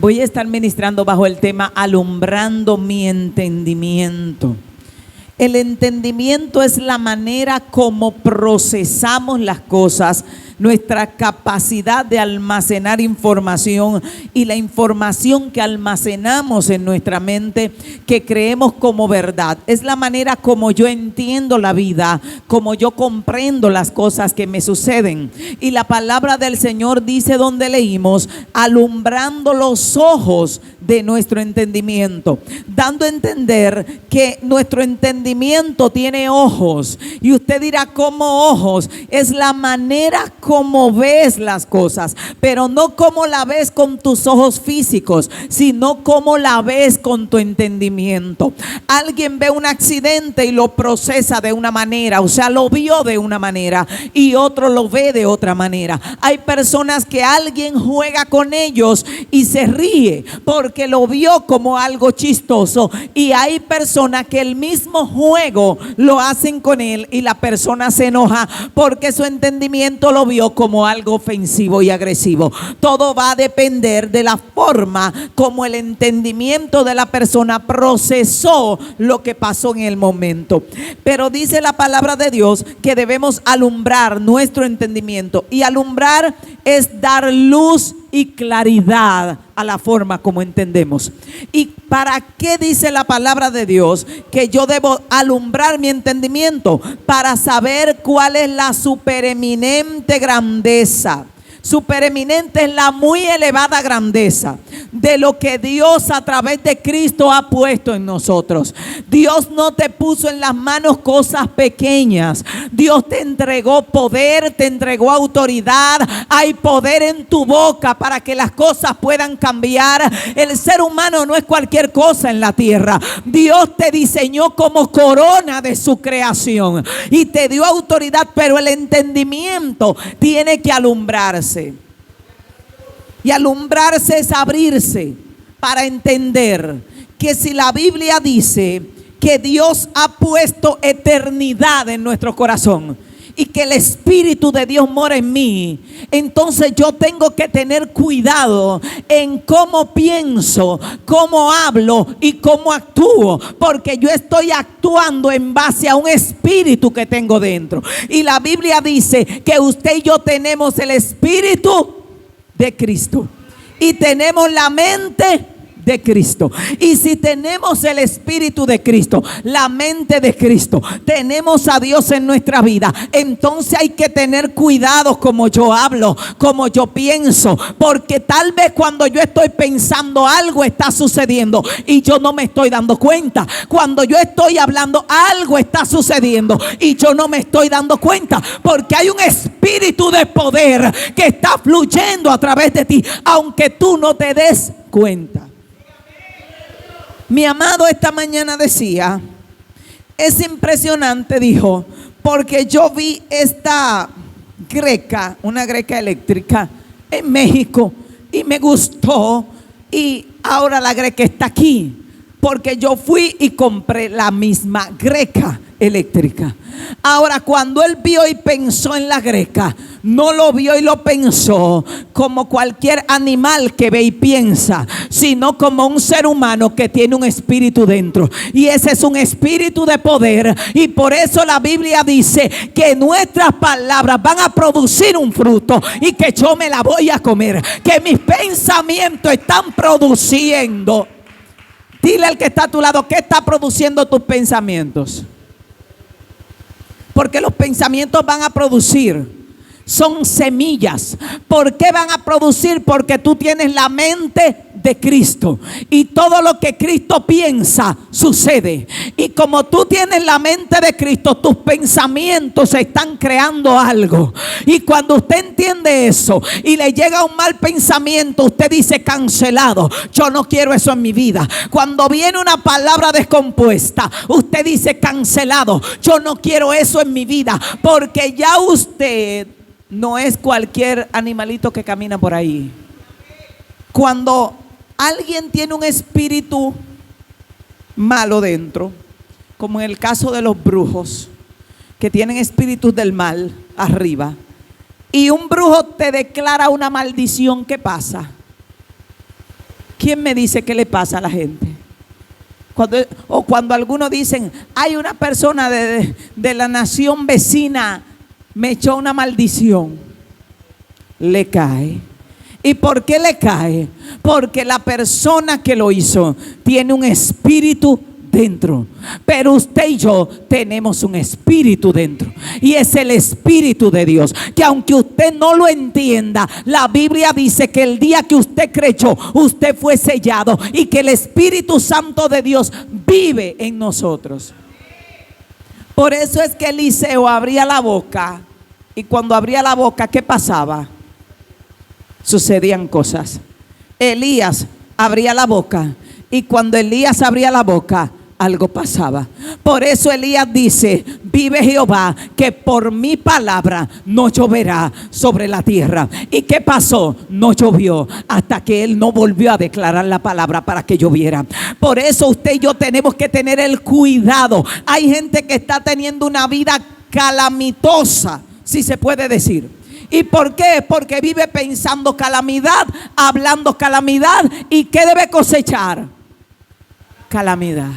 Voy a estar ministrando bajo el tema alumbrando mi entendimiento. El entendimiento es la manera como procesamos las cosas, nuestra capacidad de almacenar información y la información que almacenamos en nuestra mente que creemos como verdad. Es la manera como yo entiendo la vida, como yo comprendo las cosas que me suceden. Y la palabra del Señor dice donde leímos, alumbrando los ojos de nuestro entendimiento, dando a entender que nuestro entendimiento tiene ojos. Y usted dirá, ¿cómo ojos? Es la manera como ves las cosas, pero no como la ves con tus ojos físicos, sino como la ves con tu entendimiento. Alguien ve un accidente y lo procesa de una manera, o sea, lo vio de una manera, y otro lo ve de otra manera. Hay personas que alguien juega con ellos y se ríe porque lo vio como algo chistoso, y hay personas que el mismo juego lo hacen con él y la persona se enoja porque su entendimiento lo vio como algo ofensivo y agresivo. Todo va a depender de la forma como el entendimiento de la persona procesó lo que pasó en el momento. Pero dice la palabra de Dios que debemos alumbrar nuestro entendimiento, y alumbrar es dar luz y claridad a la forma como entendemos. ¿Y para qué dice la palabra de Dios que yo debo alumbrar mi entendimiento? Para saber cuál es la supereminente grandeza. Supereminente es la muy elevada grandeza de lo que Dios a través de Cristo ha puesto en nosotros. Dios no te puso en las manos cosas pequeñas. Dios te entregó poder, te entregó autoridad. Hay poder en tu boca para que las cosas puedan cambiar. El ser humano no es cualquier cosa en la tierra. Dios te diseñó como corona de su creación y te dio autoridad, pero el entendimiento tiene que alumbrarse. Y alumbrarse es abrirse para entender que si la Biblia dice que Dios ha puesto eternidad en nuestro corazón y que el Espíritu de Dios mora en mí, entonces yo tengo que tener cuidado en cómo pienso, cómo hablo y cómo actúo, porque yo estoy actuando en base a un espíritu que tengo dentro. Y la Biblia dice que usted y yo tenemos el Espíritu de Cristo y tenemos la mente de Cristo. Y si tenemos el Espíritu de Cristo, la mente de Cristo, tenemos a Dios en nuestra vida, entonces hay que tener cuidado como yo hablo, como yo pienso, porque tal vez cuando yo estoy pensando algo está sucediendo y yo no me estoy dando cuenta. Cuando yo estoy hablando algo está sucediendo y yo no me estoy dando cuenta, porque hay un espíritu de poder que está fluyendo a través de ti, aunque tú no te des cuenta. Mi amado esta mañana decía, es impresionante, dijo, porque yo vi esta greca, una greca eléctrica en México y me gustó, y ahora la greca está aquí porque yo fui y compré la misma greca eléctrica. Ahora, cuando él vio y pensó en la greca, no lo vio y lo pensó como cualquier animal que ve y piensa, sino como un ser humano que tiene un espíritu dentro, y ese es un espíritu de poder. Y por eso la Biblia dice que nuestras palabras van a producir un fruto y que yo me la voy a comer, que mis pensamientos están produciendo. Dile al que está a tu lado, ¿qué está produciendo tus pensamientos? Porque los pensamientos van a producir, son semillas. ¿Por qué van a producir? Porque tú tienes la mente de Cristo y todo lo que Cristo piensa sucede. Y como tú tienes la mente de Cristo, tus pensamientos están creando algo. Y cuando usted entiende eso y le llega un mal pensamiento, usted dice: cancelado, yo no quiero eso en mi vida. Cuando viene una palabra descompuesta, usted dice: cancelado, yo no quiero eso en mi vida, porque ya usted no es cualquier animalito que camina por ahí. Cuando alguien tiene un espíritu malo dentro, como en el caso de los brujos, que tienen espíritus del mal arriba, y un brujo te declara una maldición, ¿qué pasa? ¿Quién me dice qué le pasa a la gente? Cuando algunos dicen, hay una persona de la nación vecina, me echó una maldición. Le cae. ¿Y por qué le cae? Porque la persona que lo hizo tiene un espíritu dentro. Pero usted y yo tenemos un espíritu dentro, y es el Espíritu de Dios, que aunque usted no lo entienda, la Biblia dice que el día que usted creyó, usted fue sellado, y que el Espíritu Santo de Dios vive en nosotros. Por eso es que Eliseo abría la boca, y cuando abría la boca, ¿qué pasaba? Sucedían cosas. Elías abría la boca, y cuando Elías abría la boca, algo pasaba. Por eso Elías dice, vive Jehová, que por mi palabra no lloverá sobre la tierra. ¿Y qué pasó? No llovió hasta que él no volvió a declarar la palabra para que lloviera. Por eso usted y yo tenemos que tener el cuidado. Hay gente que está teniendo una vida calamitosa, si se puede decir. ¿Y por qué? Porque vive pensando calamidad, hablando calamidad. ¿Y qué debe cosechar? Calamidad.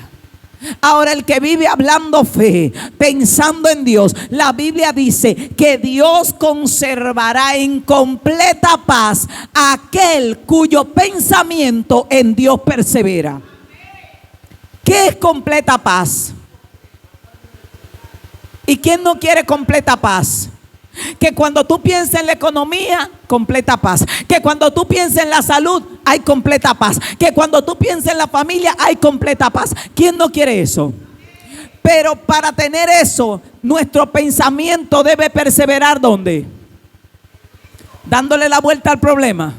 Ahora, el que vive hablando fe, pensando en Dios, la Biblia dice que Dios conservará en completa paz a aquel cuyo pensamiento en Dios persevera. ¿Qué es completa paz? ¿Y quién no quiere completa paz? Que cuando tú piensas en la economía, completa paz. Que cuando tú piensas en la salud, hay completa paz. Que cuando tú piensas en la familia, hay completa paz. ¿Quién no quiere eso? Pero para tener eso, nuestro pensamiento debe perseverar ¿dónde? Dándole la vuelta al problema,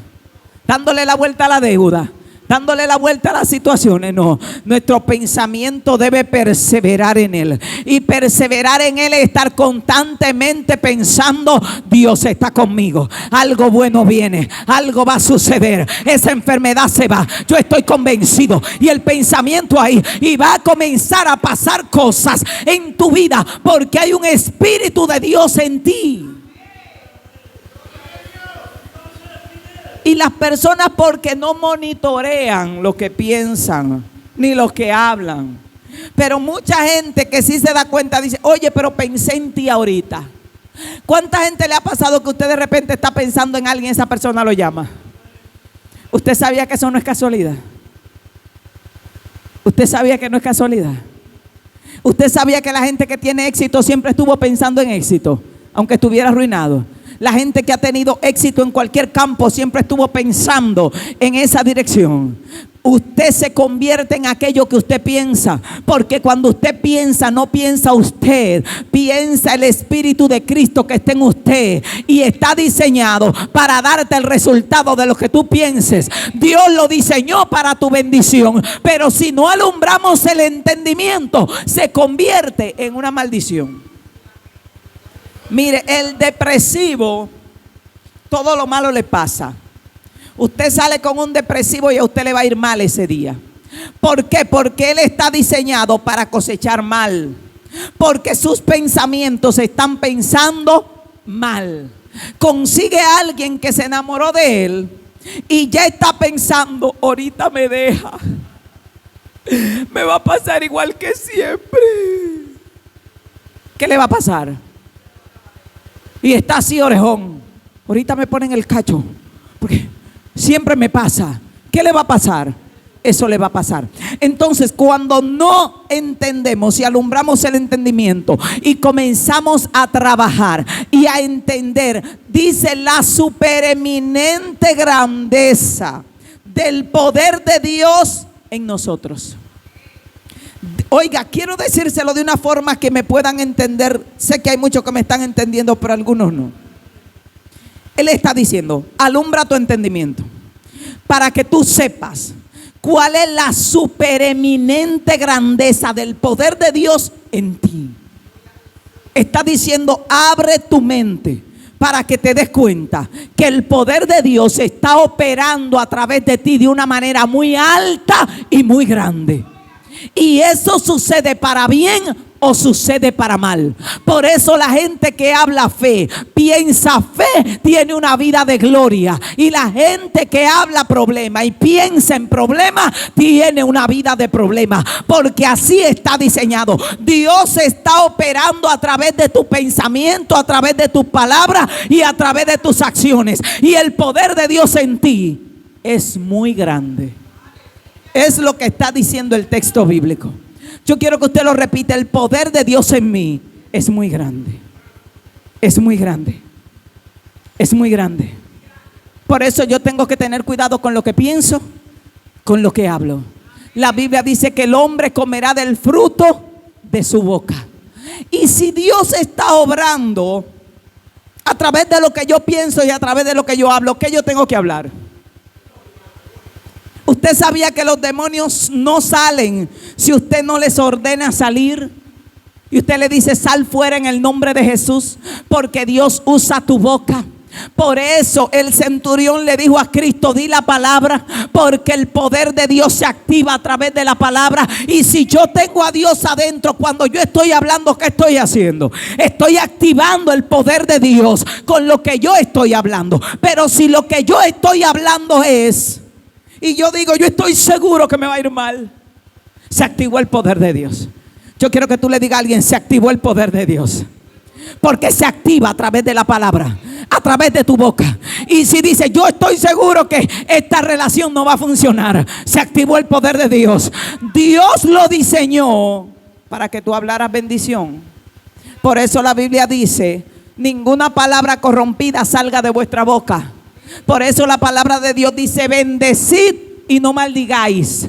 dándole la vuelta a la deuda, dándole la vuelta a las situaciones. No, nuestro pensamiento debe perseverar en Él. Y perseverar en Él es estar constantemente pensando, Dios está conmigo, algo bueno viene, algo va a suceder, esa enfermedad se va, yo estoy convencido. Y el pensamiento ahí, y va a comenzar a pasar cosas en tu vida, porque hay un Espíritu de Dios en ti. Y las personas, porque no monitorean lo que piensan ni lo que hablan. Pero mucha gente que sí se da cuenta dice, oye, pero pensé en ti ahorita. ¿Cuánta gente le ha pasado que usted de repente está pensando en alguien y esa persona lo llama? ¿Usted sabía que eso no es casualidad? ¿Usted sabía que no es casualidad? ¿Usted sabía que la gente que tiene éxito siempre estuvo pensando en éxito, aunque estuviera arruinado? La gente que ha tenido éxito en cualquier campo siempre estuvo pensando en esa dirección. Usted se convierte en aquello que usted piensa, porque cuando usted piensa, no piensa usted, piensa el Espíritu de Cristo que está en usted, y está diseñado para darte el resultado de lo que tú pienses. Dios lo diseñó para tu bendición, pero si no alumbramos el entendimiento, se convierte en una maldición. Mire, el depresivo, todo lo malo le pasa. Usted sale con un depresivo y a usted le va a ir mal ese día. ¿Por qué? Porque él está diseñado para cosechar mal. Porque sus pensamientos están pensando mal. Consigue a alguien que se enamoró de él y ya está pensando, ahorita me deja, me va a pasar igual que siempre. ¿Qué le va a pasar? Y está así orejón, ahorita me ponen el cacho, porque siempre me pasa. ¿Qué le va a pasar? Eso le va a pasar. Entonces, cuando no entendemos y alumbramos el entendimiento y comenzamos a trabajar y a entender, dice la supereminente grandeza del poder de Dios en nosotros. Oiga, quiero decírselo de una forma que me puedan entender. Sé que hay muchos que me están entendiendo, pero algunos no. Él está diciendo, alumbra tu entendimiento para que tú sepas cuál es la supereminente grandeza del poder de Dios en ti. Está diciendo, abre tu mente para que te des cuenta que el poder de Dios está operando a través de ti de una manera muy alta y muy grande. Y eso sucede para bien o sucede para mal. Por eso la gente que habla fe, piensa fe, tiene una vida de gloria. Y la gente que habla problema y piensa en problema, tiene una vida de problema. Porque así está diseñado. Dios está operando a través de tu pensamiento, a través de tus palabras y a través de tus acciones. Y el poder de Dios en ti es muy grande. Es lo que está diciendo el texto bíblico. Yo quiero que usted lo repita. El poder de Dios en mí es muy grande. Es muy grande. Es muy grande. Por eso yo tengo que tener cuidado con lo que pienso, con lo que hablo. La Biblia dice que el hombre comerá del fruto de su boca. Y si Dios está obrando a través de lo que yo pienso y a través de lo que yo hablo, ¿qué yo tengo que hablar? ¿Usted sabía que los demonios no salen si usted no les ordena salir? Y usted le dice: sal fuera en el nombre de Jesús, porque Dios usa tu boca. Por eso el centurión le dijo a Cristo: di la palabra, porque el poder de Dios se activa a través de la palabra. Y si yo tengo a Dios adentro, cuando yo estoy hablando, ¿qué estoy haciendo? Estoy activando el poder de Dios con lo que yo estoy hablando. Pero si lo que yo estoy hablando es, y yo digo: yo estoy seguro que me va a ir mal, se activó el poder de Dios. Yo quiero que tú le digas a alguien: se activó el poder de Dios. Porque se activa a través de la palabra, a través de tu boca. Y si dice: yo estoy seguro que esta relación no va a funcionar, se activó el poder de Dios. Dios lo diseñó para que tú hablaras bendición. Por eso la Biblia dice: ninguna palabra corrompida salga de vuestra boca. Por eso la palabra de Dios dice: bendecid y no maldigáis.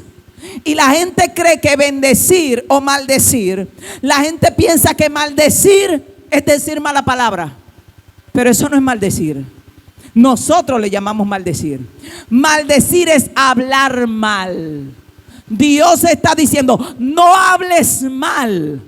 Y la gente cree que bendecir o maldecir, la gente piensa que maldecir es decir mala palabra. Pero eso no es maldecir. Nosotros le llamamos maldecir. Maldecir es hablar mal. Dios está diciendo: no hables mal,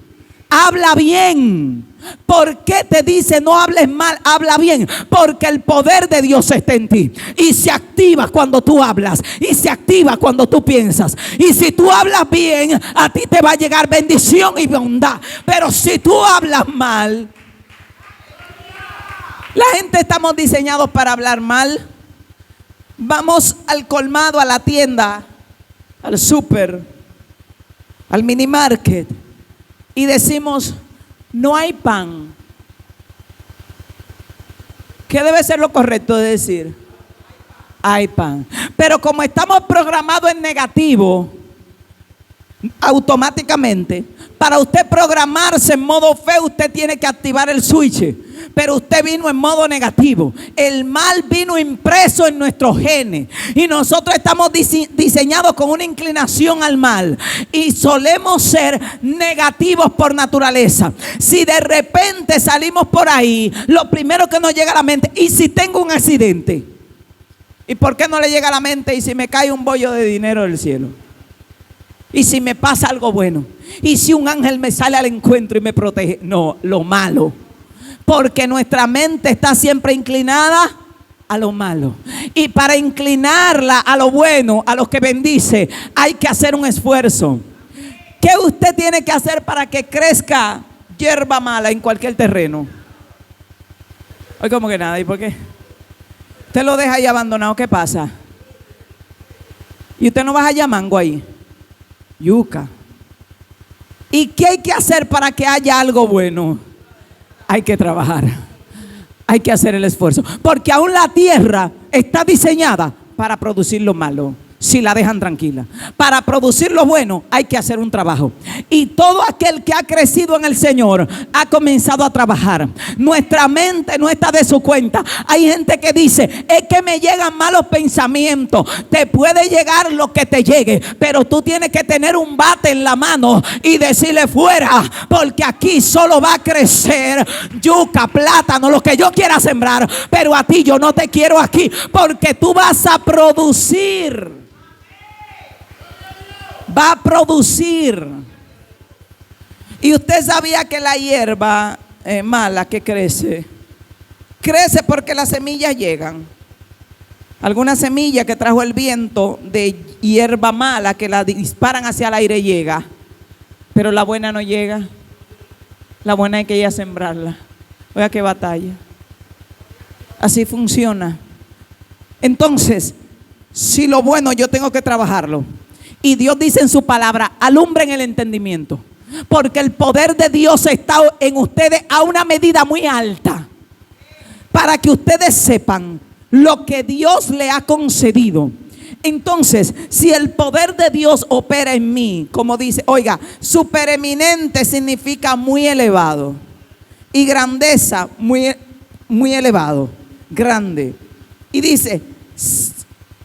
habla bien. ¿Por qué te dice no hables mal, habla bien? Porque el poder de Dios está en ti. Y se activa cuando tú hablas. Y se activa cuando tú piensas. Y si tú hablas bien, a ti te va a llegar bendición y bondad. Pero si tú hablas mal, la gente estamos diseñados para hablar mal. Vamos al colmado, a la tienda, al súper, al mini market, y decimos: no hay pan. ¿Qué debe ser lo correcto de decir? Hay pan. Pero como estamos programados en negativo, automáticamente, para usted programarse en modo fe, usted tiene que activar el switch. Pero usted vino en modo negativo. El mal vino impreso en nuestros genes. Y nosotros estamos diseñados con una inclinación al mal. Y solemos ser negativos por naturaleza. Si de repente salimos por ahí, lo primero que nos llega a la mente: ¿y si tengo un accidente? ¿Y por qué no le llega a la mente: y si me cae un bollo de dinero del cielo? ¿Y si me pasa algo bueno? ¿Y si un ángel me sale al encuentro y me protege? No, lo malo. Porque nuestra mente está siempre inclinada a lo malo. Y para inclinarla a lo bueno, a lo que bendice, hay que hacer un esfuerzo. ¿Qué usted tiene que hacer para que crezca hierba mala en cualquier terreno? Hoy como que nada. ¿Y por qué? Usted lo deja ahí abandonado, ¿qué pasa? Y usted no baja ya mango ahí, yuca. ¿Y qué hay que hacer para que haya algo bueno? Hay que trabajar, hay que hacer el esfuerzo. Porque aún la tierra está diseñada para producir lo malo, si la dejan tranquila. Para producir lo bueno hay que hacer un trabajo. Y todo aquel que ha crecido en el Señor ha comenzado a trabajar. Nuestra mente no está de su cuenta. Hay gente que dice: es que me llegan malos pensamientos. Te puede llegar lo que te llegue, pero tú tienes que tener un bate en la mano y decirle: fuera, porque aquí solo va a crecer yuca, plátano, lo que yo quiera sembrar. Pero a ti yo no te quiero aquí, porque tú vas a producir. Va a producir. Y usted sabía que la hierba mala que crece porque las semillas llegan. Alguna semilla que trajo el viento de hierba mala, que la disparan hacia el aire, llega, pero la buena no llega. La buena hay que ir a sembrarla. Oiga qué batalla. Así funciona. Entonces, si lo bueno yo tengo que trabajarlo. Y Dios dice en su palabra, alumbren el entendimiento. Porque el poder de Dios está en ustedes a una medida muy alta. Para que ustedes sepan lo que Dios le ha concedido. Entonces, si el poder de Dios opera en mí, como dice, oiga, supereminente significa muy elevado. Y grandeza, muy elevado, grande. Y dice,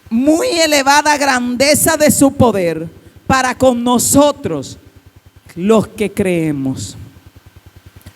muy elevada grandeza de su poder para con nosotros los que creemos.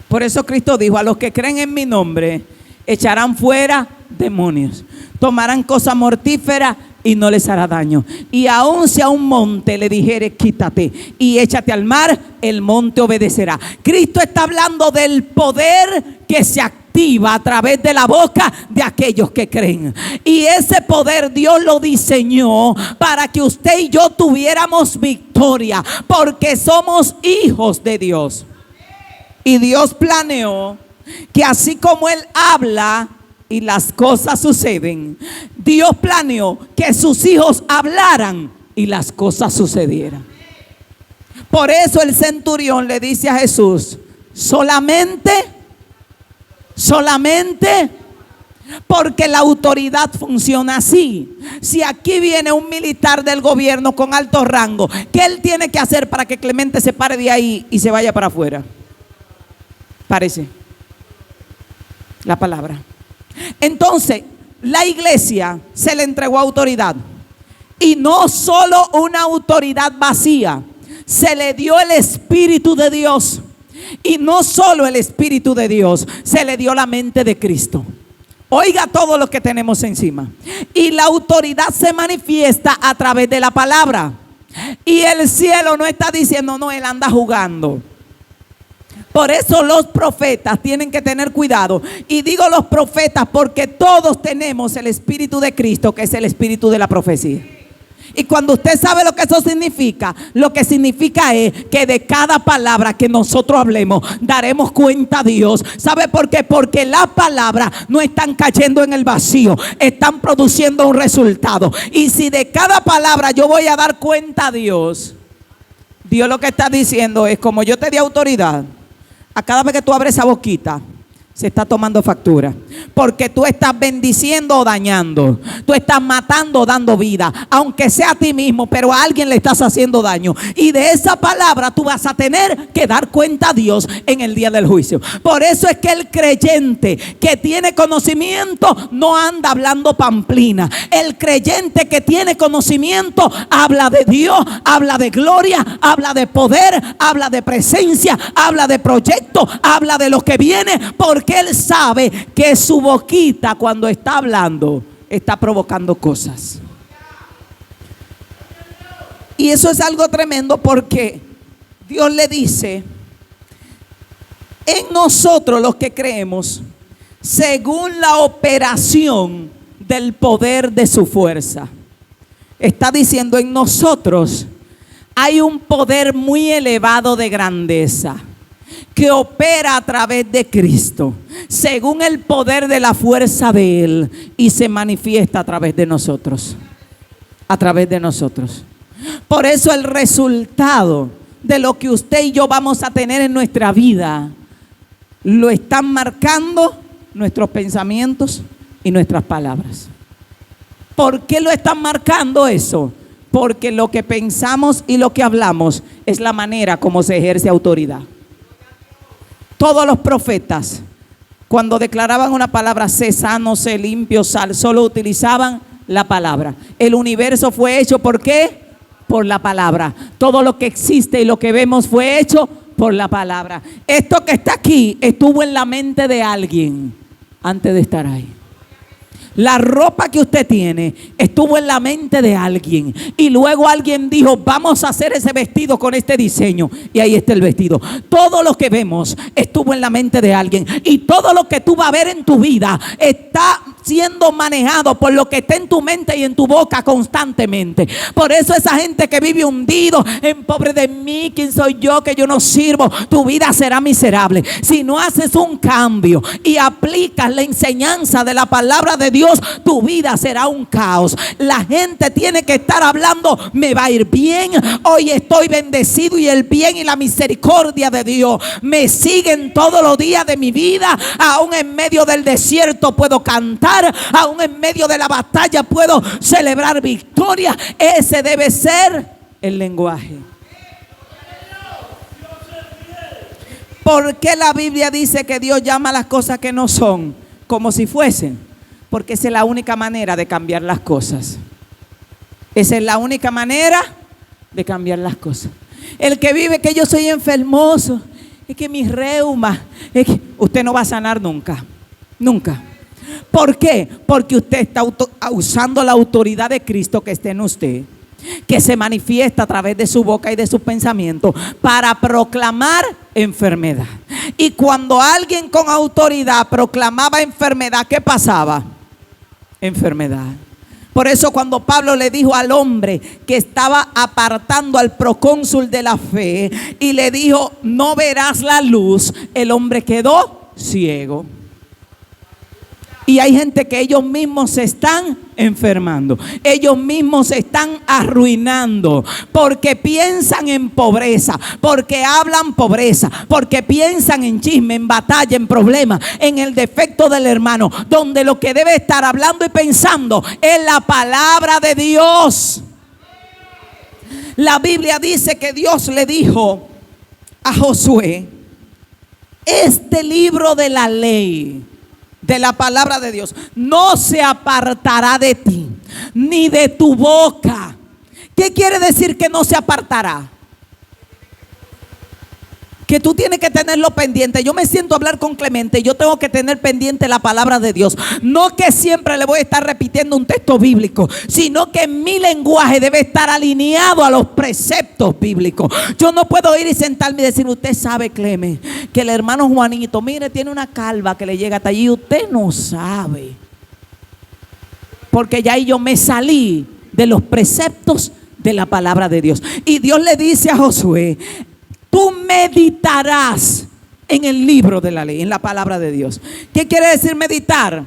Por eso Cristo dijo, a los que creen en mi nombre echarán fuera demonios, tomarán cosa mortífera y no les hará daño. Y aun si a un monte le dijere quítate y échate al mar, el monte obedecerá. Cristo está hablando del poder que se activa a través de la boca de aquellos que creen. Y ese poder Dios lo diseñó para que usted y yo tuviéramos victoria, porque somos hijos de Dios. Y Dios planeó que así como Él habla y las cosas suceden, Dios planeó que sus hijos hablaran y las cosas sucedieran. Por eso el centurión le dice a Jesús, solamente, porque la autoridad funciona así. Si aquí viene un militar del gobierno con alto rango, ¿qué él tiene que hacer para que Clemente se pare de ahí y se vaya para afuera? Parece la palabra. Entonces, la iglesia se le entregó autoridad. Y no solo una autoridad vacía, se le dio el Espíritu de Dios. Y no solo el Espíritu de Dios, se le dio la mente de Cristo. Oiga todo lo que tenemos encima. Y la autoridad se manifiesta a través de la palabra. Y el cielo no está diciendo, no, él anda jugando. Por eso los profetas tienen que tener cuidado. Y digo los profetas porque todos tenemos el Espíritu de Cristo, que es el Espíritu de la profecía. Y cuando usted sabe lo que eso significa, lo que significa es que de cada palabra que nosotros hablemos daremos cuenta a Dios. ¿Sabe por qué? Porque las palabras no están cayendo en el vacío, están produciendo un resultado. Y si de cada palabra yo voy a dar cuenta a Dios, Dios lo que está diciendo es, como yo te di autoridad, a cada vez que tú abres esa boquita, se está tomando factura. Porque tú estás bendiciendo o dañando. Tú estás matando o dando vida. Aunque sea a ti mismo, pero a alguien le estás haciendo daño. Y de esa palabra tú vas a tener que dar cuenta a Dios en el día del juicio. Por eso es que el creyente que tiene conocimiento no anda hablando pamplina. El creyente que tiene conocimiento habla de Dios, habla de gloria, habla de poder, habla de presencia, habla de proyecto, habla de lo que viene, porque él sabe que su boquita cuando está hablando está provocando cosas. Y eso es algo tremendo porque Dios le dice, en nosotros los que creemos, según la operación del poder de su fuerza. Está diciendo, en nosotros hay un poder muy elevado de grandeza que opera a través de Cristo, según el poder de la fuerza de Él, y se manifiesta a través de nosotros. A través de nosotros. Por eso el resultado de lo que usted y yo vamos a tener en nuestra vida lo están marcando nuestros pensamientos y nuestras palabras. ¿Por qué lo están marcando eso? Porque lo que pensamos y lo que hablamos es la manera como se ejerce autoridad. Todos los profetas, cuando declaraban una palabra, sé sano, sé limpio, sal, solo utilizaban la palabra. El universo fue hecho, ¿por qué? Por la palabra. Todo lo que existe y lo que vemos fue hecho por la palabra. Esto que está aquí estuvo en la mente de alguien antes de estar ahí. La ropa que usted tiene estuvo en la mente de alguien y luego alguien dijo, vamos a hacer ese vestido con este diseño, y ahí está el vestido. Todo lo que vemos estuvo en la mente de alguien, y todo lo que tú vas a ver en tu vida está siendo manejado por lo que está en tu mente y en tu boca constantemente. Por eso esa gente que vive hundido en pobre de mí, ¿quién soy yo que yo no sirvo? Tu vida será miserable. Si no haces un cambio y aplicas la enseñanza de la palabra de Dios, tu vida será un caos. La gente tiene que estar hablando, me va a ir bien, hoy estoy bendecido y el bien y la misericordia de Dios me siguen todos los días de mi vida. Aún en medio del desierto puedo cantar, aún en medio de la batalla puedo celebrar victoria. Ese debe ser el lenguaje. ¿Por qué la Biblia dice que Dios llama a las cosas que no son como si fuesen? Porque esa es la única manera de cambiar las cosas. Esa es la única manera de cambiar las cosas. El que vive que yo soy enfermoso, es que mis reumas, es que usted no va a sanar nunca. Nunca. ¿Por qué? Porque usted está usando la autoridad de Cristo que está en usted, que se manifiesta a través de su boca y de sus pensamientos para proclamar enfermedad. Y cuando alguien con autoridad proclamaba enfermedad, ¿qué pasaba? Enfermedad. Por eso cuando Pablo le dijo al hombre que estaba apartando al procónsul de la fe y le dijo, no verás la luz, el hombre quedó ciego. Y hay gente que ellos mismos se están enfermando, ellos mismos se están arruinando porque piensan en pobreza, porque hablan pobreza, porque piensan en chisme, en batalla, en problemas, en el defecto del hermano, donde lo que debe estar hablando y pensando es la palabra de Dios. La Biblia dice que Dios le dijo a Josué, este libro de la ley, de la palabra de Dios, no se apartará de ti, ni de tu boca. ¿Qué quiere decir que no se apartará? Que tú tienes que tenerlo pendiente. Yo me siento a hablar con Clemente, yo tengo que tener pendiente la palabra de Dios. No que siempre le voy a estar repitiendo un texto bíblico, sino que mi lenguaje debe estar alineado a los preceptos bíblicos. Yo no puedo ir y sentarme y decir, usted sabe, Clemente, que el hermano Juanito, mire, tiene una calva que le llega hasta allí. Usted no sabe, porque ya ahí yo me salí de los preceptos de la palabra de Dios. Y Dios le dice a Josué, tú meditarás en el libro de la ley, en la palabra de Dios. ¿Qué quiere decir meditar?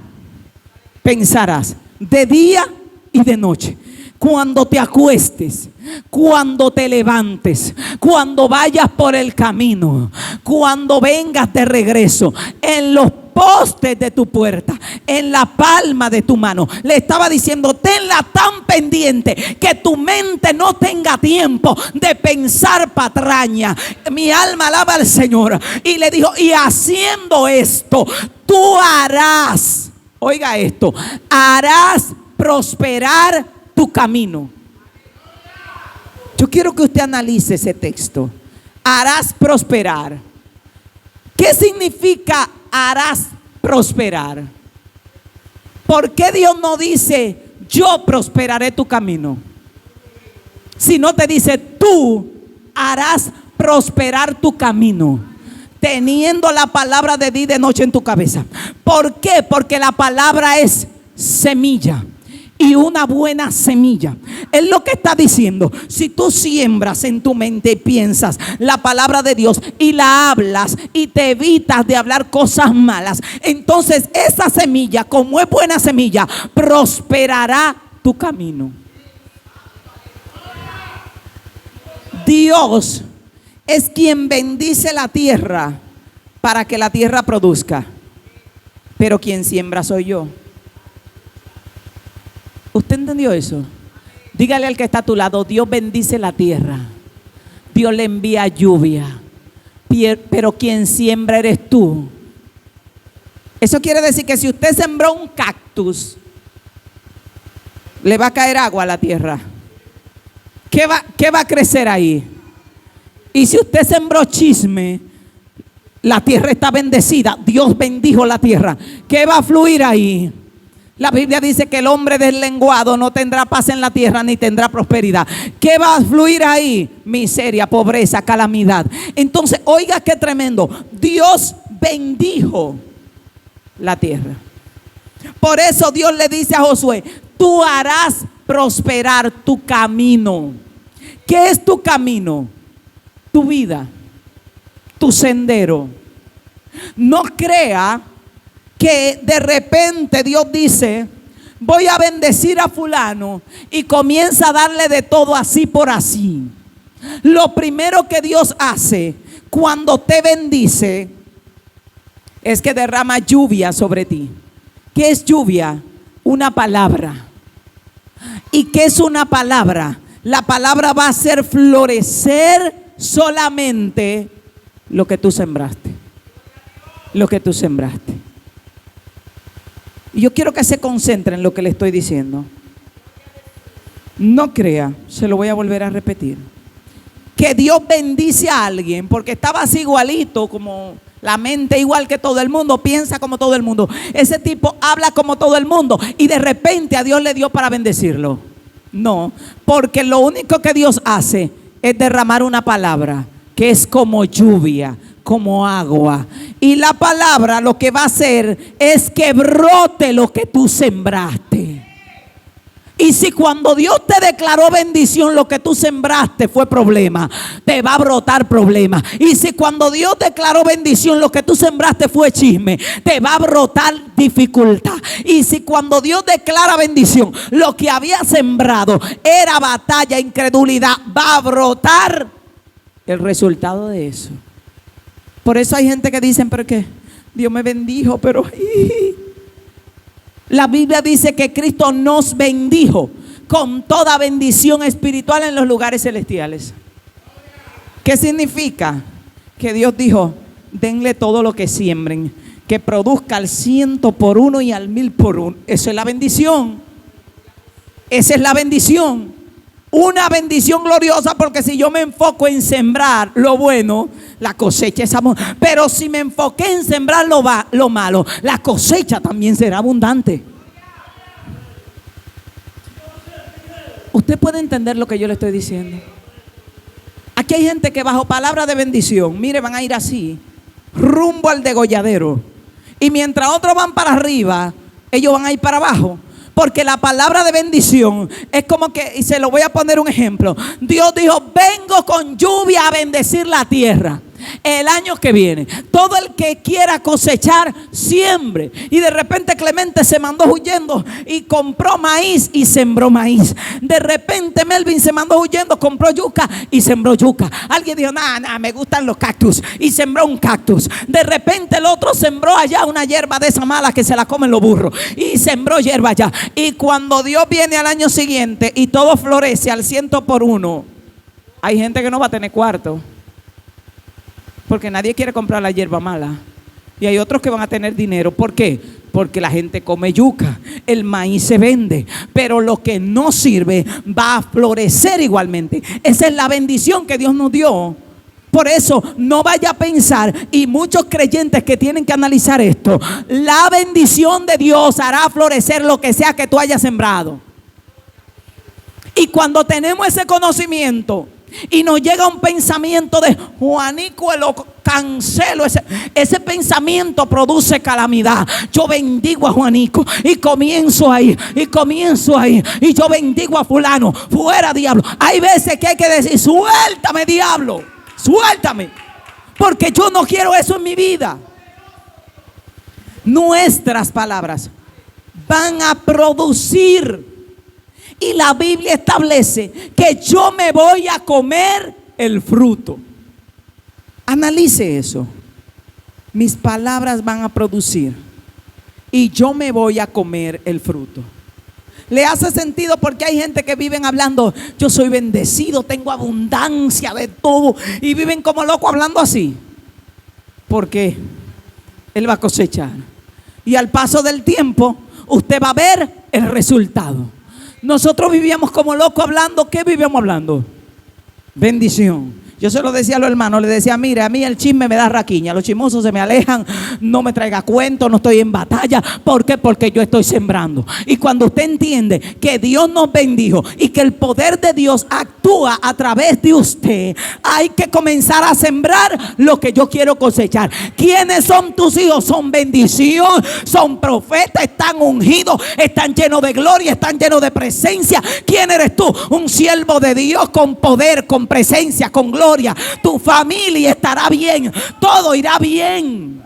Pensarás de día y de noche. Cuando te acuestes, cuando te levantes, cuando vayas por el camino, cuando vengas de regreso, en los postes de tu puerta, en la palma de tu mano. Le estaba diciendo, tenla tan pendiente que tu mente no tenga tiempo de pensar patraña. Mi alma alaba al Señor. Y le dijo, y haciendo esto, tú harás, oiga esto, harás prosperar tu camino. Yo quiero que usted analice ese texto. Harás prosperar. ¿Qué significa harás prosperar? ¿Por qué Dios no dice yo prosperaré tu camino? Si no te dice tú harás prosperar tu camino, teniendo la palabra de día y de noche en tu cabeza. ¿Por qué? Porque la palabra es semilla. Y una buena semilla. Es lo que está diciendo. Si tú siembras en tu mente y piensas la palabra de Dios y la hablas y te evitas de hablar cosas malas, entonces esa semilla, como es buena semilla, prosperará tu camino. Dios es quien bendice la tierra para que la tierra produzca. Pero quien siembra soy yo. ¿Usted entendió eso? Dígale al que está a tu lado, Dios bendice la tierra, Dios le envía lluvia, pero quien siembra eres tú. Eso quiere decir que si usted sembró un cactus, le va a caer agua a la tierra. ¿Qué va a crecer ahí? Y si usted sembró chisme, la tierra está bendecida, Dios bendijo la tierra. ¿Qué va a fluir ahí? La Biblia dice que el hombre deslenguado no tendrá paz en la tierra ni tendrá prosperidad. ¿Qué va a fluir ahí? Miseria, pobreza, calamidad. Entonces, oiga qué tremendo. Dios bendijo la tierra. Por eso Dios le dice a Josué: tú harás prosperar tu camino. ¿Qué es tu camino? Tu vida, tu sendero. No crea que de repente Dios dice: voy a bendecir a fulano, y comienza a darle de todo así por así. Lo primero que Dios hace cuando te bendice es que derrama lluvia sobre ti. ¿Qué es lluvia? Una palabra. ¿Y qué es una palabra? La palabra va a hacer florecer solamente lo que tú sembraste. Lo que tú sembraste. Y yo quiero que se concentre en lo que le estoy diciendo. No crea, se lo voy a volver a repetir, que Dios bendice a alguien porque estaba así igualito, como la mente igual que todo el mundo, piensa como todo el mundo. Ese tipo habla como todo el mundo y de repente a Dios le dio para bendecirlo. No, porque lo único que Dios hace es derramar una palabra que es como lluvia, como agua. Y la palabra lo que va a hacer es que brote lo que tú sembraste. Y si cuando Dios te declaró bendición, lo que tú sembraste fue problema, te va a brotar problema. Y si cuando Dios declaró bendición, lo que tú sembraste fue chisme, te va a brotar dificultad. Y si cuando Dios declara bendición, lo que había sembrado era batalla, incredulidad, va a brotar el resultado de eso. Por eso hay gente que dicen: pero que Dios me bendijo, pero la Biblia dice que Cristo nos bendijo con toda bendición espiritual en los lugares celestiales. ¿Qué significa? Que Dios dijo: denle todo lo que siembren, que produzca al 100 por 1 y al 1000 por 1. Eso es la bendición. Esa es la bendición. Una bendición gloriosa, porque si yo me enfoco en sembrar lo bueno, la cosecha es amor. Pero si me enfoqué en sembrar lo malo, la cosecha también será abundante. Usted puede entender lo que yo le estoy diciendo. Aquí hay gente que bajo palabra de bendición, mire, van a ir así, rumbo al degolladero. Y mientras otros van para arriba, ellos van a ir para abajo. Porque la palabra de bendición es como que, y se lo voy a poner un ejemplo. Dios dijo: vengo con lluvia a bendecir la tierra el año que viene. Todo el que quiera cosechar, siembre. Y de repente Clemente se mandó huyendo y compró maíz y sembró maíz. De repente Melvin se mandó huyendo, compró yuca y sembró yuca. Alguien dijo: nada, me gustan los cactus, y sembró un cactus. De repente el otro sembró allá una hierba de esa mala que se la comen los burros, y sembró hierba allá. Y cuando Dios viene al año siguiente y todo florece al 100 por 1, hay gente que no va a tener cuarto, porque nadie quiere comprar la hierba mala. Y hay otros que van a tener dinero. ¿Por qué? Porque la gente come yuca, el maíz se vende, pero lo que no sirve va a florecer igualmente. Esa es la bendición que Dios nos dio. Por eso no vaya a pensar, y muchos creyentes que tienen que analizar esto: la bendición de Dios hará florecer lo que sea que tú hayas sembrado. Y cuando tenemos ese conocimiento y nos llega un pensamiento de Juanico, lo cancelo, ese pensamiento produce calamidad. Yo bendigo a Juanico y comienzo ahí, y yo bendigo a fulano. Fuera, diablo. Hay veces que hay que decir: suéltame, diablo, suéltame, porque yo no quiero eso en mi vida. Nuestras palabras van a producir. Y la Biblia establece que yo me voy a comer el fruto. Analice eso. Mis palabras van a producir y yo me voy a comer el fruto. ¿Le hace sentido? Porque hay gente que viven hablando: yo soy bendecido, tengo abundancia de todo, y viven como locos hablando así. Porque Él va a cosechar. Y al paso del tiempo, usted va a ver el resultado. Nosotros vivíamos como locos hablando. ¿Qué vivíamos hablando? Bendición. Yo se lo decía a los hermanos, le decía, mire, a mí el chisme me da raquiña, los chismosos se me alejan, no me traiga cuentos, no estoy en batalla. ¿Por qué? Porque yo estoy sembrando. Y cuando usted entiende que Dios nos bendijo y que el poder de Dios actúa a través de usted, hay que comenzar a sembrar lo que yo quiero cosechar. ¿Quiénes son tus hijos? Son bendición, son profetas, están ungidos, están llenos de gloria, están llenos de presencia. ¿Quién eres tú? Un siervo de Dios con poder, con presencia, con gloria. Tu familia estará bien, todo irá bien.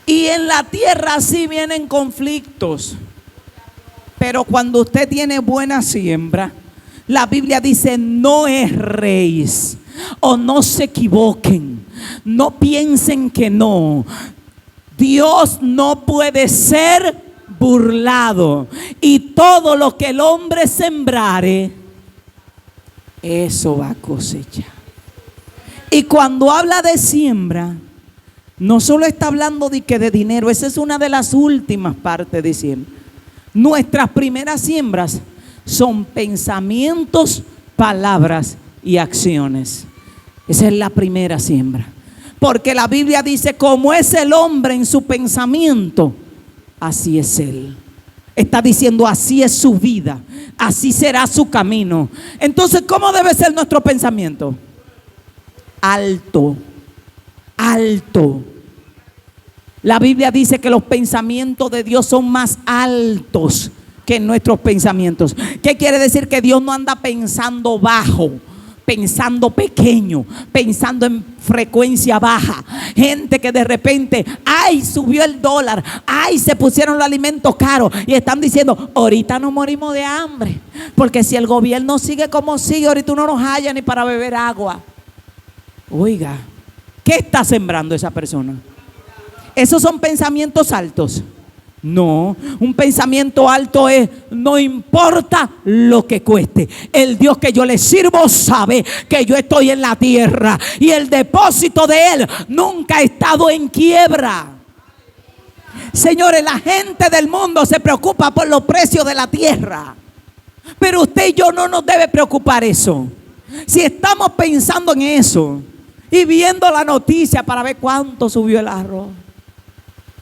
Y en la tierra sí vienen conflictos, pero cuando usted tiene buena siembra, la Biblia dice: no erréis, o no se equivoquen, no piensen que no. Dios no puede ser burlado, y todo lo que el hombre sembrare, eso va a cosechar. Y cuando habla de siembra, no solo está hablando de dinero, esa es una de las últimas partes de siembra. Nuestras primeras siembras son pensamientos, palabras y acciones. Esa es la primera siembra. Porque la Biblia dice: como es el hombre en su pensamiento, así es él. Está diciendo, así es su vida, así será su camino. Entonces, ¿cómo debe ser nuestro pensamiento? Alto, alto. La Biblia dice que los pensamientos de Dios son más altos que nuestros pensamientos. ¿Qué quiere decir? Que Dios no anda pensando bajo, pensando pequeño, pensando en frecuencia baja. Gente que de repente, ay, subió el dólar, ay, se pusieron los alimentos caros, y están diciendo: ahorita no morimos de hambre, porque si el gobierno sigue como sigue, ahorita uno no halla ni para beber agua. Oiga, ¿qué está sembrando esa persona? ¿Esos son pensamientos altos? No, un pensamiento alto es: no importa lo que cueste, el Dios que yo le sirvo sabe que yo estoy en la tierra y el depósito de Él nunca ha estado en quiebra. Señores, la gente del mundo se preocupa por los precios de la tierra, pero usted y yo no nos debe preocupar eso. Si estamos pensando en eso y viendo la noticia para ver cuánto subió el arroz,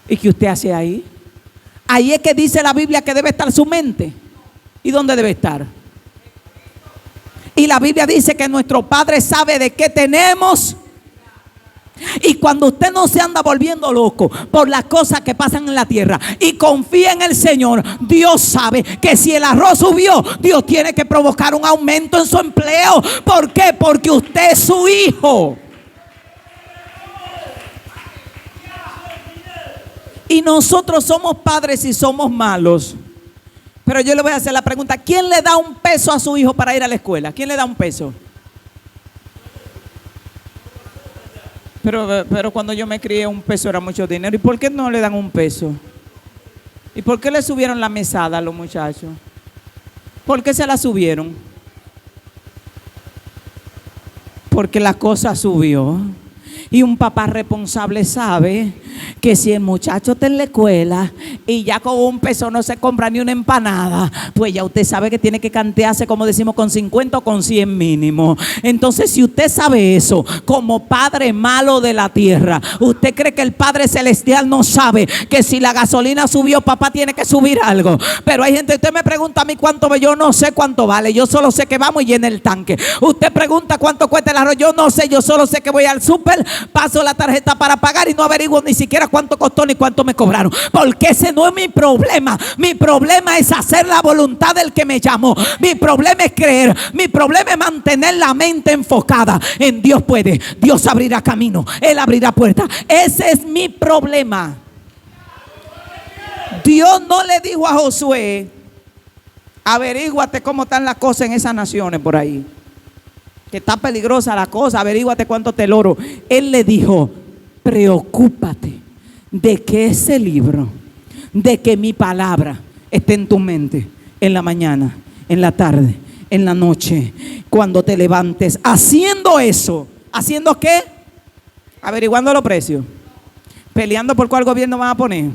¿y qué usted hace ahí? Ahí es que dice la Biblia que debe estar su mente. ¿Y dónde debe estar? Y la Biblia dice que nuestro Padre sabe de qué tenemos. Y cuando usted no se anda volviendo loco por las cosas que pasan en la tierra y confía en el Señor, Dios sabe que si el arroz subió, Dios tiene que provocar un aumento en su empleo. ¿Por qué? Porque usted es su hijo. Y nosotros somos padres y somos malos. Pero yo le voy a hacer la pregunta: ¿quién le da un peso a su hijo para ir a la escuela? ¿Quién le da un peso? Pero cuando yo me crié, un peso era mucho dinero. ¿Y por qué no le dan un peso? ¿Y por qué le subieron la mesada a los muchachos? ¿Por qué se la subieron? Porque la cosa subió. Y un papá responsable sabe que si el muchacho está en la escuela y ya con un peso no se compra ni una empanada, pues ya usted sabe que tiene que cantearse, como decimos, con 50 o con 100 mínimo. Entonces, si usted sabe eso, como padre malo de la tierra, ¿usted cree que el Padre Celestial no sabe que si la gasolina subió, papá tiene que subir algo? Pero hay gente, usted me pregunta a mí cuánto, yo no sé cuánto vale, yo solo sé que vamos y llena el tanque. Usted pregunta cuánto cuesta el arroz, yo no sé, yo solo sé que voy al súper, paso la tarjeta para pagar y no averiguo ni siquiera cuánto costó ni cuánto me cobraron, porque ese no es mi problema. Mi problema es hacer la voluntad del que me llamó. Mi problema es creer. Mi problema es mantener la mente enfocada en Dios. Puede, Dios abrirá camino, Él abrirá puertas. Ese es mi problema. Dios no le dijo a Josué: averíguate cómo están las cosas en esas naciones por ahí, que está peligrosa la cosa, averíguate cuánto te loro. Él le dijo: preocúpate de que ese libro, de que mi palabra esté en tu mente, en la mañana, en la tarde, en la noche, cuando te levantes. Haciendo eso, ¿haciendo qué? Averiguando los precios, peleando por cuál gobierno van a poner,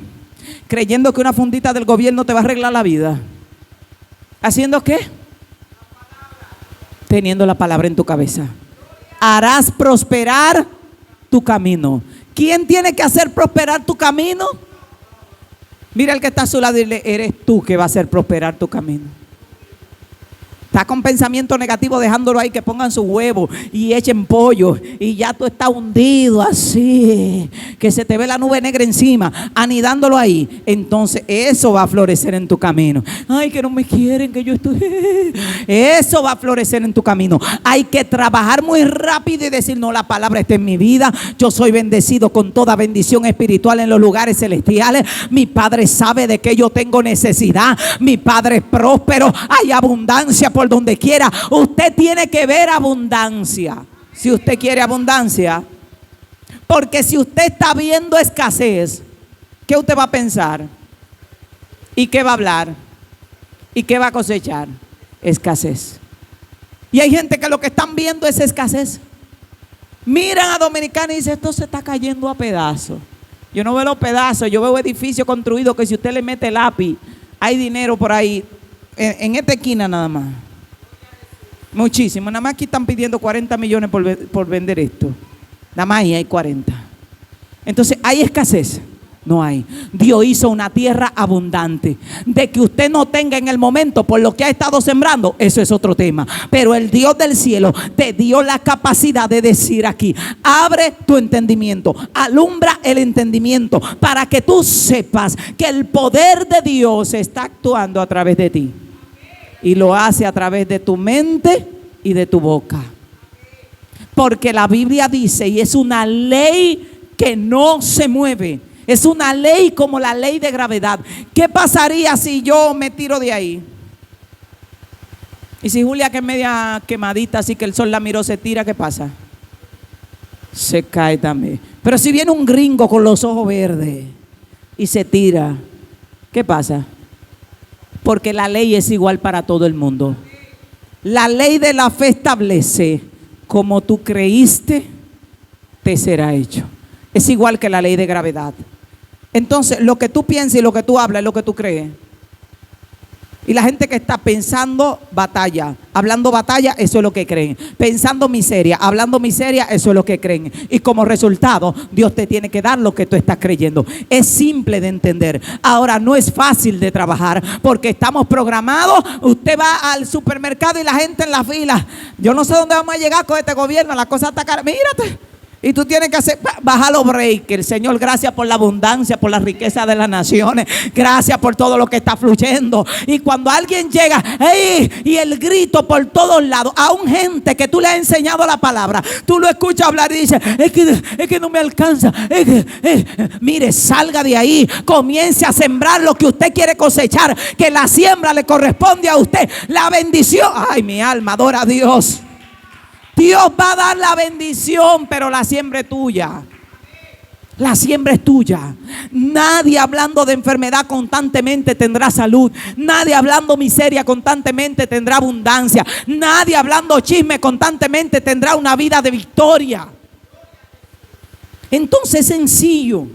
creyendo que una fundita del gobierno te va a arreglar la vida. ¿Haciendo qué? Teniendo la palabra en tu cabeza. Harás prosperar tu camino. ¿Quién tiene que hacer prosperar tu camino? Mira el que está a su lado y dile, eres tú que va a hacer prosperar tu camino. Está con pensamiento negativo, dejándolo ahí, que pongan su huevo y echen pollo y ya tú estás hundido así, que se te ve la nube negra encima, anidándolo ahí. Entonces eso va a florecer en tu camino. Ay, que no me quieren, que yo estoy... Eso va a florecer en tu camino. Hay que trabajar muy rápido y decir, no, la palabra está en mi vida. Yo soy bendecido con toda bendición espiritual en los lugares celestiales. Mi Padre sabe de que yo tengo necesidad. Mi Padre es próspero. Hay abundancia por donde quiera. Usted tiene que ver abundancia. Si usted quiere abundancia, porque si usted está viendo escasez, ¿qué usted va a pensar? ¿Y qué va a hablar? ¿Y qué va a cosechar? Escasez. Y hay gente que lo que están viendo es escasez. Miran a Dominicana y dicen, esto se está cayendo a pedazos. Yo no veo los pedazos, yo veo edificios construidos que si usted le mete lápiz, hay dinero por ahí, en esta esquina nada más. Muchísimo, nada más aquí están pidiendo 40 millones por vender esto. Nada más ahí hay 40. Entonces, ¿hay escasez? No hay. Dios hizo una tierra abundante. De que usted no tenga en el momento por lo que ha estado sembrando, eso es otro tema. Pero el Dios del cielo te dio la capacidad de decir aquí, abre tu entendimiento, alumbra el entendimiento para que tú sepas que el poder de Dios está actuando a través de ti. Y lo hace a través de tu mente y de tu boca. Porque la Biblia dice, y es una ley que no se mueve. Es una ley como la ley de gravedad. ¿Qué pasaría si yo me tiro de ahí? Y si Julia, que es media quemadita, así que el sol la miró, se tira, ¿qué pasa? Se cae también. Pero si viene un gringo con los ojos verdes y se tira, ¿qué pasa? Porque la ley es igual para todo el mundo. La ley de la fe establece, como tú creíste, te será hecho. Es igual que la ley de gravedad. Entonces, lo que tú piensas y lo que tú hablas es lo que tú crees. Y la gente que está pensando batalla, hablando batalla, eso es lo que creen. Pensando miseria, hablando miseria, eso es lo que creen. Y como resultado, Dios te tiene que dar lo que tú estás creyendo. Es simple de entender. Ahora, no es fácil de trabajar porque estamos programados. Usted va al supermercado y la gente en la fila. Yo no sé dónde vamos a llegar con este gobierno. La cosa está cara. Mírate. Y tú tienes que hacer, baja los breakers. Señor, gracias por la abundancia, por la riqueza de las naciones. Gracias por todo lo que está fluyendo. Y cuando alguien llega, ¡ey! Y el grito por todos lados, a un gente que tú le has enseñado la palabra, tú lo escuchas hablar y dices, es que no me alcanza. Mire, salga de ahí, comience a sembrar lo que usted quiere cosechar, que la siembra le corresponde a usted. La bendición, ay, mi alma adora a Dios. Dios va a dar la bendición, pero la siembra es tuya. La siembra es tuya. Nadie hablando de enfermedad constantemente tendrá salud. Nadie hablando miseria constantemente tendrá abundancia. Nadie hablando chisme constantemente tendrá una vida de victoria. Entonces es sencillo.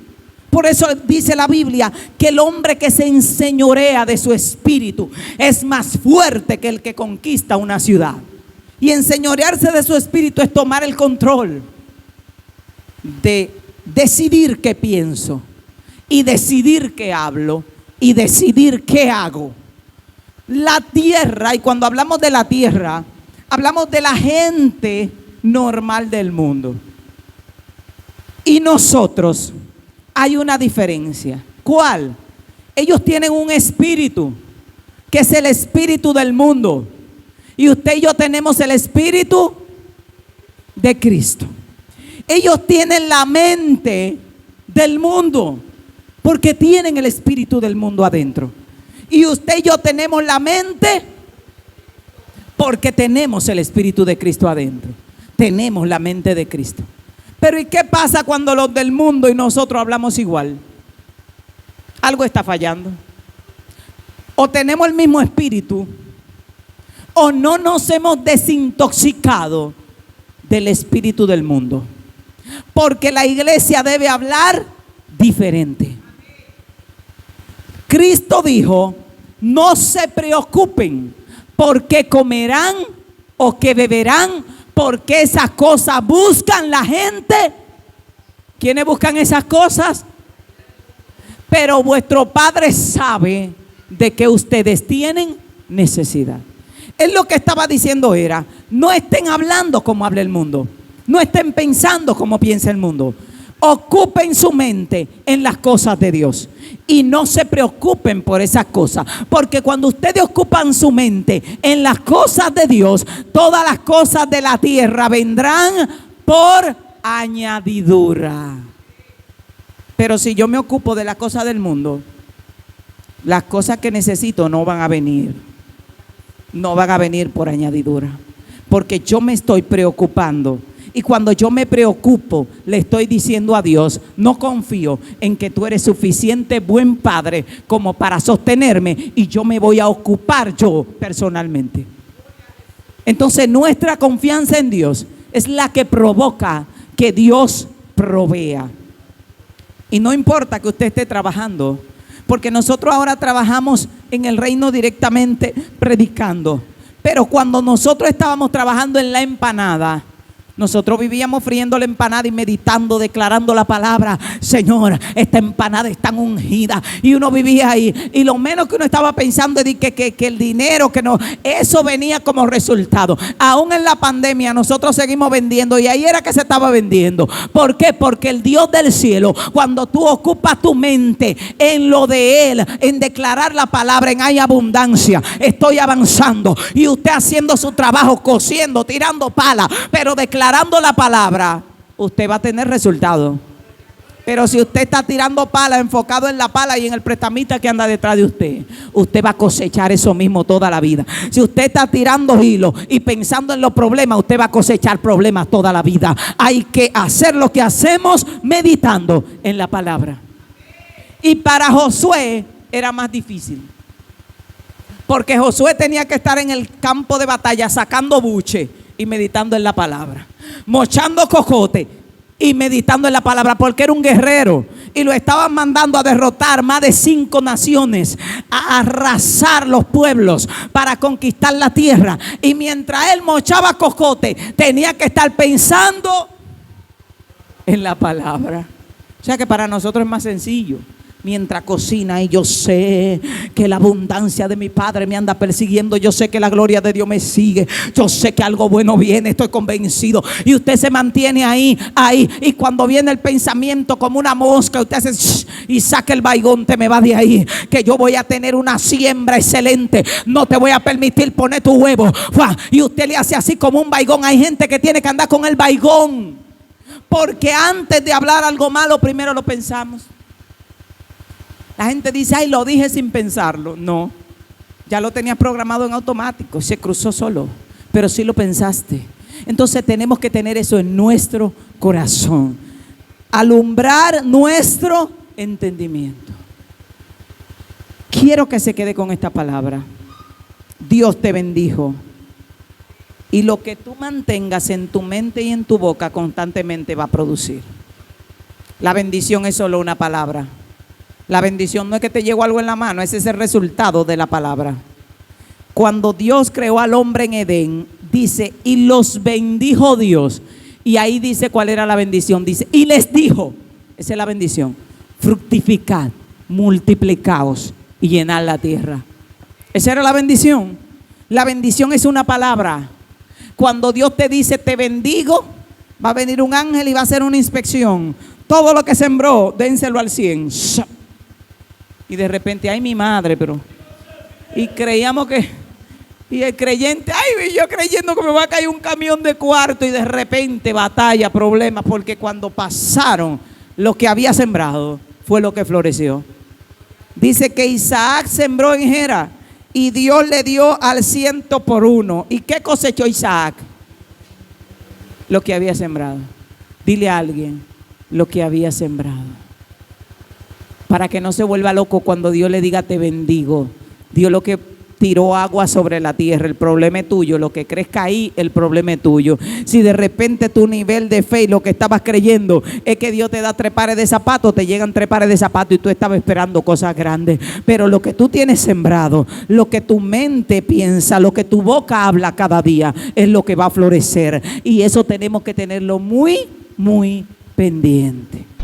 Por eso dice la Biblia que el hombre que se enseñorea de su espíritu es más fuerte que el que conquista una ciudad. Y enseñorearse de su espíritu es tomar el control de decidir qué pienso y decidir qué hablo y decidir qué hago. La tierra, y cuando hablamos de la tierra, hablamos de la gente normal del mundo. Y nosotros, hay una diferencia. ¿Cuál? Ellos tienen un espíritu, que es el espíritu del mundo. Y usted y yo tenemos el espíritu de Cristo. Ellos tienen la mente del mundo, porque tienen el espíritu del mundo adentro. Y usted y yo tenemos la mente, porque tenemos el espíritu de Cristo adentro. Tenemos la mente de Cristo. Pero ¿y qué pasa cuando los del mundo y nosotros hablamos igual? Algo está fallando. O tenemos el mismo espíritu, o no nos hemos desintoxicado del espíritu del mundo. Porque la iglesia debe hablar diferente. Cristo dijo, no se preocupen porque comerán o que beberán, porque esas cosas buscan la gente. ¿Quiénes buscan esas cosas? Pero vuestro Padre sabe de que ustedes tienen necesidad. Él lo que estaba diciendo era: no estén hablando como habla el mundo, no estén pensando como piensa el mundo. Ocupen su mente en las cosas de Dios y no se preocupen por esas cosas, porque cuando ustedes ocupan su mente en las cosas de Dios, todas las cosas de la tierra vendrán por añadidura. Pero si yo me ocupo de las cosas del mundo, las cosas que necesito no van a venir. No van a venir por añadidura, porque yo me estoy preocupando. Y cuando yo me preocupo, le estoy diciendo a Dios: no confío en que tú eres suficiente buen padre como para sostenerme, y yo me voy a ocupar yo personalmente. Entonces nuestra confianza en Dios es la que provoca que Dios provea. Y no importa que usted esté trabajando, porque nosotros ahora trabajamos en el reino directamente predicando. Pero cuando nosotros estábamos trabajando en la empanada, nosotros vivíamos friendo la empanada y meditando, declarando la palabra: Señor, esta empanada es tan ungida. Y uno vivía ahí, y lo menos que uno estaba pensando es que el dinero, que no, eso venía como resultado. Aún en la pandemia nosotros seguimos vendiendo, y ahí era que se estaba vendiendo. ¿Por qué? Porque el Dios del cielo, cuando tú ocupas tu mente en lo de Él, en declarar la palabra, en hay abundancia, estoy avanzando, y usted haciendo su trabajo, cosiendo, tirando pala, pero declarando la palabra, usted va a tener resultado. Pero si usted está tirando pala, enfocado en la pala y en el prestamista que anda detrás de usted, usted va a cosechar eso mismo toda la vida. Si usted está tirando hilo y pensando en los problemas, usted va a cosechar problemas toda la vida. Hay que hacer lo que hacemos meditando en la palabra. Y para Josué era más difícil, porque Josué tenía que estar en el campo de batalla sacando buche y meditando en la palabra, mochando cocote y meditando en la palabra, porque era un guerrero y lo estaban mandando a derrotar más de 5 naciones, a arrasar los pueblos para conquistar la tierra. Y mientras él mochaba cocote, tenía que estar pensando en la palabra. O sea que para nosotros es más sencillo. Mientras cocina, y yo sé que la abundancia de mi Padre me anda persiguiendo, yo sé que la gloria de Dios me sigue, yo sé que algo bueno viene, estoy convencido. Y usted se mantiene ahí, y cuando viene el pensamiento como una mosca, usted hace shh, y saca el baigón, te me va de ahí, que yo voy a tener una siembra excelente, no te voy a permitir poner tu huevo. Y usted le hace así como un baigón. Hay gente que tiene que andar con el baigón, porque antes de hablar algo malo, primero lo pensamos. La gente dice: ay, lo dije sin pensarlo. No, ya lo tenías programado en automático, se cruzó solo, pero sí lo pensaste. Entonces tenemos que tener eso en nuestro corazón, alumbrar nuestro entendimiento. Quiero que se quede con esta palabra: Dios te bendijo, y lo que tú mantengas en tu mente y en tu boca constantemente va a producir. La bendición es solo una palabra. La bendición no es que te llegó algo en la mano, ese es el resultado de la palabra. Cuando Dios creó al hombre en Edén, dice: y los bendijo Dios. Y ahí dice cuál era la bendición. Dice: y les dijo, esa es la bendición: fructificad, multiplicaos y llenad la tierra. Esa era la bendición. La bendición es una palabra. Cuando Dios te dice: te bendigo, va a venir un ángel y va a hacer una inspección. Todo lo que sembró, dénselo al 100. Y de repente: ay, mi madre, pero... Y creíamos que... Y el creyente: ay, yo creyendo que me va a caer un camión de cuarto. Y de repente batalla, problemas, porque cuando pasaron lo que había sembrado, fue lo que floreció. Dice que Isaac sembró en Gerar y Dios le dio al 100 por 1. ¿Y qué cosechó Isaac? Lo que había sembrado. Dile a alguien: lo que había sembrado. Para que no se vuelva loco cuando Dios le diga: te bendigo. Dios lo que tiró agua sobre la tierra, el problema es tuyo. Lo que crezca ahí, el problema es tuyo. Si de repente tu nivel de fe y lo que estabas creyendo es que Dios te da 3 pares de zapatos, te llegan 3 pares de zapatos y tú estabas esperando cosas grandes. Pero lo que tú tienes sembrado, lo que tu mente piensa, lo que tu boca habla cada día, es lo que va a florecer. Y eso tenemos que tenerlo muy, muy pendiente.